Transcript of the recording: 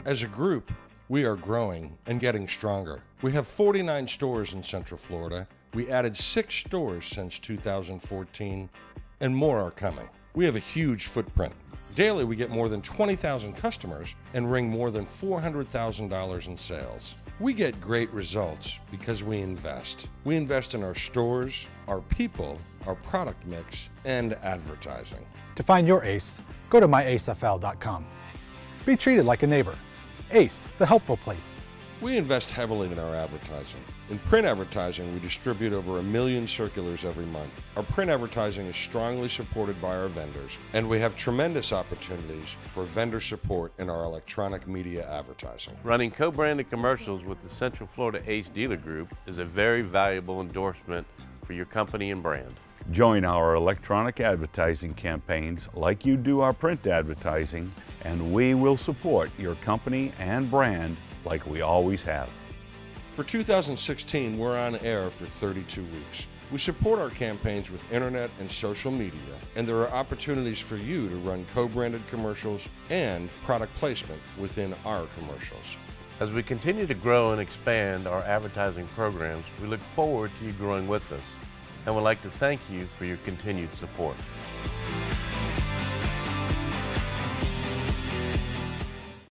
As a group, we are growing and getting stronger. We have 49 stores in Central Florida. We added 6 stores since 2014, and more are coming. We have a huge footprint. Daily, we get more than 20,000 customers and ring more than $400,000 in sales. We get great results because we invest. We invest in our stores, our people, our product mix, and advertising. To find your ACE, go to myacefl.com. Be treated like a neighbor. ACE, the helpful place. We invest heavily in our advertising. In print advertising, we distribute over 1 million circulars every month. Our print advertising is strongly supported by our vendors, and we have tremendous opportunities for vendor support in our electronic media advertising. Running co-branded commercials with the Central Florida ACE Dealer Group is a very valuable endorsement for your company and brand. Join our electronic advertising campaigns like you do our print advertising, and we will support your company and brand like we always have. For 2016, we're on air for 32 weeks. We support our campaigns with internet and social media, and there are opportunities for you to run co-branded commercials and product placement within our commercials. As we continue to grow and expand our advertising programs, we look forward to you growing with us and would like to thank you for your continued support.